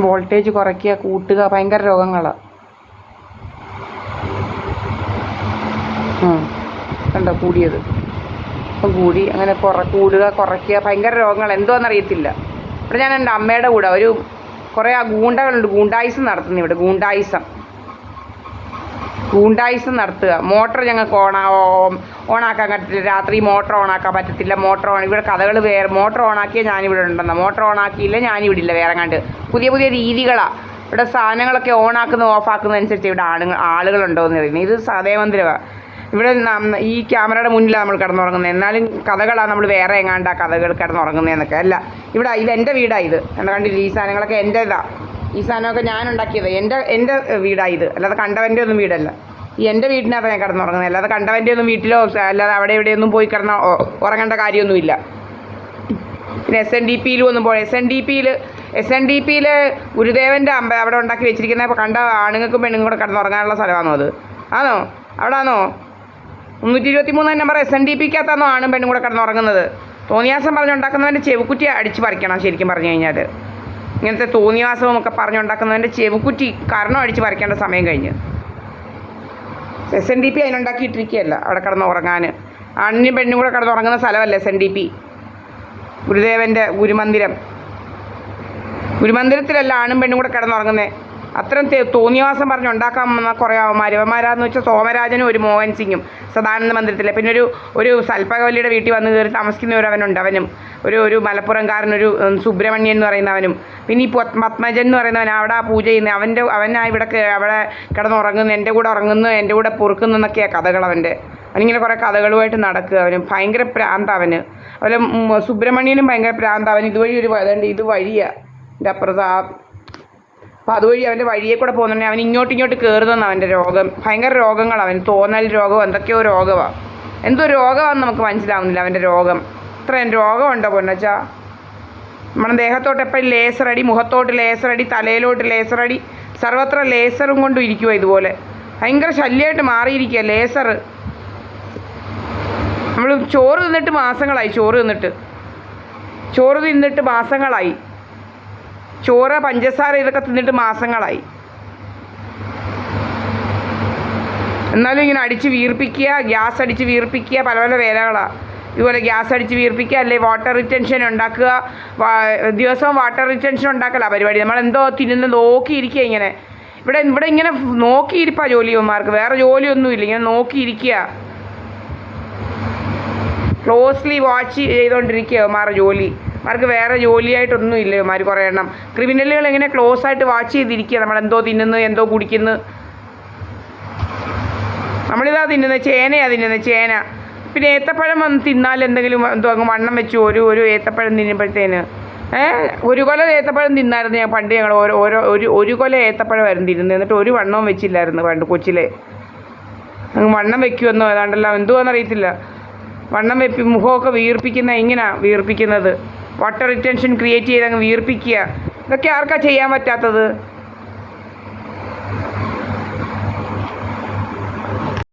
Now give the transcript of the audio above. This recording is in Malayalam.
വോൾട്ടേജ് കുറയ്ക്കുക, കൂട്ടുക, ഭയങ്കര രോഗങ്ങളാണ്. കണ്ടോ കൂടിയത്, ഇപ്പം കൂടി. അങ്ങനെ കൂടുക കുറയ്ക്കുക, ഭയങ്കര രോഗങ്ങൾ എന്തോന്നറിയത്തില്ല. ഇവിടെ ഞാൻ എൻ്റെ അമ്മയുടെ കൂടെ കുറേ ഗൂണ്ടകളുണ്ട്, ഗൂണ്ടായിസം നടത്തുന്നു ഇവിടെ. ഗൂണ്ടായിസം നടത്തുക. മോട്ടർ ഞങ്ങൾക്ക് ഓണാക്കാൻ പറ്റത്തില്ല, രാത്രി മോട്ടർ ഓണാക്കാൻ പറ്റത്തില്ല. ഇവിടെ കഥകൾ വേറെ. മോട്ടർ ഓണാക്കിയാൽ ഞാനിവിടെ ഉണ്ടെന്ന, മോട്ടർ ഓണാക്കിയില്ല ഞാനിവിടെ ഇല്ല, വേറെ കണ്ട് പുതിയ പുതിയ രീതികളാണ് ഇവിടെ. സാധനങ്ങളൊക്കെ ഓഫാക്കുന്നതനുസരിച്ച് ഇവിടെ ആളുകളുണ്ടോയെന്ന് പറയുന്നത്. ഇത് സദയമന്ദിരമാണ്. ഇവിടെ ഈ ക്യാമറയുടെ മുന്നിലാണ് നമ്മൾ കിടന്നുറങ്ങുന്നത്. എന്നാലും കഥകളാണ് നമ്മൾ വേറെ എങ്ങാണ്ടാ കഥകൾ കിടന്നുറങ്ങുന്നതെന്നൊക്കെ. അല്ല, ഇതെൻ്റെ വീടാണ്. ഇത് കണ്ടില്ല, ഈ സാധനങ്ങളൊക്കെ എൻ്റേതാണ്. ഈ സാധനമൊക്കെ ഞാൻ ഉണ്ടാക്കിയത്, എൻ്റെ വീടാണ് ഇത്. അല്ലാതെ കണ്ടവൻ്റെ ഒന്നും വീടല്ല. എൻ്റെ വീടിനകത്ത് ഞാൻ കിടന്നുറങ്ങുന്നത്. അല്ലാതെ കണ്ടവൻ്റെ ഒന്നും വീട്ടിലോ അല്ലാതെ അവിടെ ഇവിടെയൊന്നും പോയി ഉറങ്ങേണ്ട കാര്യമൊന്നുമില്ല. പിന്നെ SNDPയിലും ഒന്നും പോയി. SNDPയിൽ ഗുരുദേവൻ്റെ അവിടെ ഉണ്ടാക്കി വെച്ചിരിക്കുന്ന കണ്ട ആണുങ്ങൾക്കും പെണ്ണുങ്ങൾക്കും കൂടെ കിടന്നുറങ്ങാനുള്ള സ്ഥലമാണോ അത്? ആണോ? അവിടെ ആണോ? 323 നമ്പർ SNDPക്കകത്താണോ ആണും പെണ്ണും കൂടെ കിടന്നുറങ്ങുന്നത്? തോന്നിയാസം പറഞ്ഞുണ്ടാക്കുന്നവൻ്റെ ചെവിക്കുറ്റി അടിച്ച് പറിക്കണം. ശരിക്കും പറഞ്ഞു കഴിഞ്ഞാൽ ഇങ്ങനത്തെ തോന്നിയാസവും ഒക്കെ പറഞ്ഞുണ്ടാക്കുന്നവൻ്റെ ചെവിക്കുറ്റി കാരണം അടിച്ച് പറിക്കേണ്ട സമയം കഴിഞ്ഞ്. SNDP അതിനുണ്ടാക്കിയിട്ടിരിക്കുകയല്ല അവിടെ കിടന്നുറങ്ങാൻ. ആണിനും പെണ്ണും കൂടെ കിടന്നുറങ്ങുന്ന സ്ഥലമല്ല SNDP. ഗുരുദേവൻ്റെ ഗുരുമന്ദിരത്തിലല്ല ആണും പെണ്ണും കൂടെ കിടന്നുറങ്ങുന്നത്. അത്തരം തോന്നിയവാസം പറഞ്ഞുണ്ടാക്കാൻ വന്ന കുറേ അവന്മാരാന്ന് വെച്ചാൽ സോമരാജനും ഒരു മോഹൻ സിംഗും സദാനന്ദ മന്ദിരത്തിലെ, പിന്നെ ഒരു സൽപ്പകവല്ലിയുടെ വീട്ടിൽ വന്ന് കയറി താമസിക്കുന്നവരവനുണ്ട്. ഒരു മലപ്പുറംകാരനൊരു സുബ്രഹ്മണ്യൻ എന്ന് പറയുന്നവനും, പിന്നെ ഈ പത്മജൻ എന്ന് പറയുന്നവൻ അവിടെ പൂജ ചെയ്യുന്ന അവനാ അവിടെ കിടന്നുറങ്ങുന്നു, എൻ്റെ കൂടെ ഉറങ്ങുന്നു, എൻ്റെ കൂടെ പൊറുക്കുന്നു എന്നൊക്കെയാണ് കഥകൾ അവനിങ്ങനെ കുറേ കഥകളുമായിട്ട് നടക്കുക. അവന് ഭയങ്കര പ്രാന്ത്. അതുപോലെ സുബ്രഹ്മണ്യനും ഭയങ്കര പ്രാന്ത്. ഇതുവഴി ഇത് വഴിയാണ് എൻ്റെ അപ്പുറത്ത്. അപ്പോൾ അതുവഴി അവൻ്റെ വഴിയെ കൂടെ പോകുന്നുണ്ടെങ്കിൽ അവൻ ഇങ്ങോട്ട് കയറുന്ന അവൻ്റെ രോഗം. ഭയങ്കര രോഗങ്ങളാണ് തോന്നൽ രോഗം, എന്തൊക്കെയോ രോഗമാണ്. എന്തോ രോഗമാണെന്ന് നമുക്ക് മനസ്സിലാവുന്നില്ല അവൻ്റെ രോഗം. ഇത്രയും രോഗമുണ്ടോ പൊന്നച്ചാ? നമ്മുടെ ദേഹത്തോട്ട് എപ്പോഴും ലേസറടി, മുഖത്തോട്ട് ലേസറടി, തലയിലോട്ട് ലേസറടി, സർവത്ര ലേസറും കൊണ്ടും ഇരിക്കുക. ഇതുപോലെ ഭയങ്കര ശല്യമായിട്ട് മാറിയിരിക്കുക ലേസർ. നമ്മൾ ചോറ് തിന്നിട്ട് മാസങ്ങളായി. ചോറ്, പഞ്ചസാര ഇതൊക്കെ തിന്നിട്ട് മാസങ്ങളായി. എന്നാലും ഇങ്ങനെ അടിച്ച് വീർപ്പിക്കുക, ഗ്യാസ് അടിച്ച് വീർപ്പിക്കുക, പല പല വേലകളാണ്. ഇതുപോലെ ഗ്യാസ് അടിച്ച് വീർപ്പിക്കുക, അല്ലെങ്കിൽ വാട്ടർ റിറ്റൻഷൻ ഉണ്ടാക്കുക. ദിവസവും വാട്ടർ റിറ്റൻഷൻ ഉണ്ടാക്കല പരിപാടി. നമ്മളെന്തോ തിന്നുന്ന നോക്കിയിരിക്കുക. ഇവിടെ ഇങ്ങനെ നോക്കിയിരിപ്പാ ജോലിയന്മാർക്ക്, വേറെ ജോലിയൊന്നുമില്ല. ഇങ്ങനെ നോക്കിയിരിക്കുക, ക്ലോസ്ലി വാച്ച് ചെയ്തുകൊണ്ടിരിക്കുക അവന്മാരുടെ ജോലി. അവർക്ക് വേറെ ജോലിയായിട്ടൊന്നും ഇല്ല. ഇവന്മാർ കുറേ എണ്ണം ക്രിമിനലുകൾ എങ്ങനെ ക്ലോസ് ആയിട്ട് വാച്ച് ചെയ്തിരിക്കുക. നമ്മളെന്തോ തിന്നുന്നു, എന്തോ കുടിക്കുന്നു. നമ്മളിതാ തിന്നുന്നത് ചേന. പിന്നെ ഏത്തപ്പഴം തിന്നാൽ എന്തെങ്കിലും എന്തോ അങ്ങ് വണ്ണം വെച്ചു. ഒരു ഏത്തപ്പഴം തിന്നുമ്പോഴത്തേന് ഒരു കൊല ഏത്തപ്പഴം തിന്നായിരുന്നു ഞാൻ പണ്ട്. ഞങ്ങൾ ഒരു കൊല ഏത്തപ്പഴമായിരുന്നു തിന്നുന്നത്. എന്നിട്ട് ഒരു വണ്ണവും വെച്ചില്ലായിരുന്നു പണ്ട് കൊച്ചിലെ. അങ്ങ് വണ്ണം വെക്കുമെന്നോ ഏതാണ്ടല്ലോ, എന്തുവാണെന്നറിയത്തില്ല. വണ്ണം മുഖമൊക്കെ ഇങ്ങനെയാണ് വീർപ്പിക്കുന്നത്. വാട്ടർ റിറ്റൻഷൻ ക്രിയേറ്റ് ചെയ്ത് അങ്ങ് വീർപ്പിക്കുക. ഇതൊക്കെ ആർക്കാ ചെയ്യാൻ പറ്റാത്തത്?